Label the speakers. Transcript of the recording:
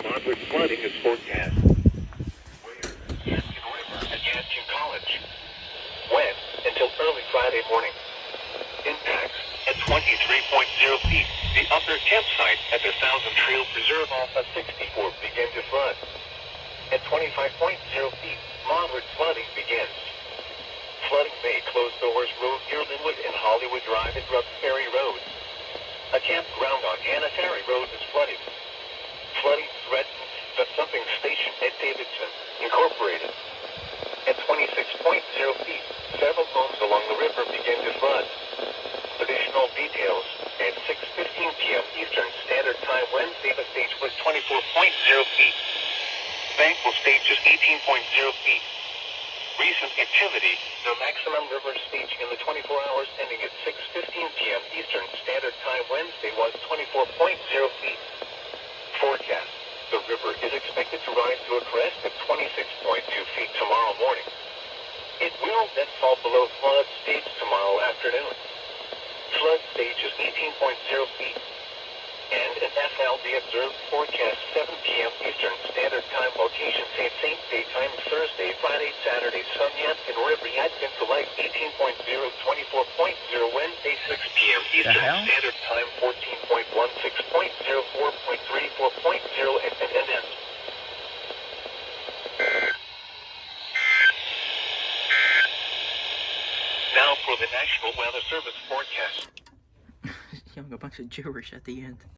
Speaker 1: Moderate flooding is forecast.
Speaker 2: Yankton River at Yankton College. Wet until early Friday morning. Impacts at 23.0 feet. The upper campsite at the Thousand Trail Preserve off of 64 began to flood. At 25.0 feet, moderate flooding begins. Flooding may close Doors Road near Linwood and Hollywood Drive at Rupp Ferry Road. A campground on Anatary Road is flooded. Flooding threatens the pumping station at Davidson, Incorporated. At 26.0 feet, several homes along the river begin to flood. Additional details at 6:15 p.m. Eastern Standard Time Wednesday, the stage was 24.0 feet. Bank will stage is 18.0 feet. Recent activity, the maximum river staging in the 24 hours ending at 6:15 p.m. Eastern Standard Time Wednesday was 24.0 feet. Forecast, the river is expected to rise to a crest at 26.2 feet tomorrow morning. It will then fall below flood stage tomorrow afternoon. Flood stage is 18.0 feet. And an FLD observed forecast 7 p.m. Eastern Standard Time location St. Daytime Thursday, Friday, Saturday, Sun Yankton River Yankton to light 18.0, 24.0 Wednesday 6 p.m. Eastern Standard Time 14.1, 6.0, 4.3, 4.0 and then. Now for the National Weather Service forecast.
Speaker 3: Yelling a bunch of gibberish at the end.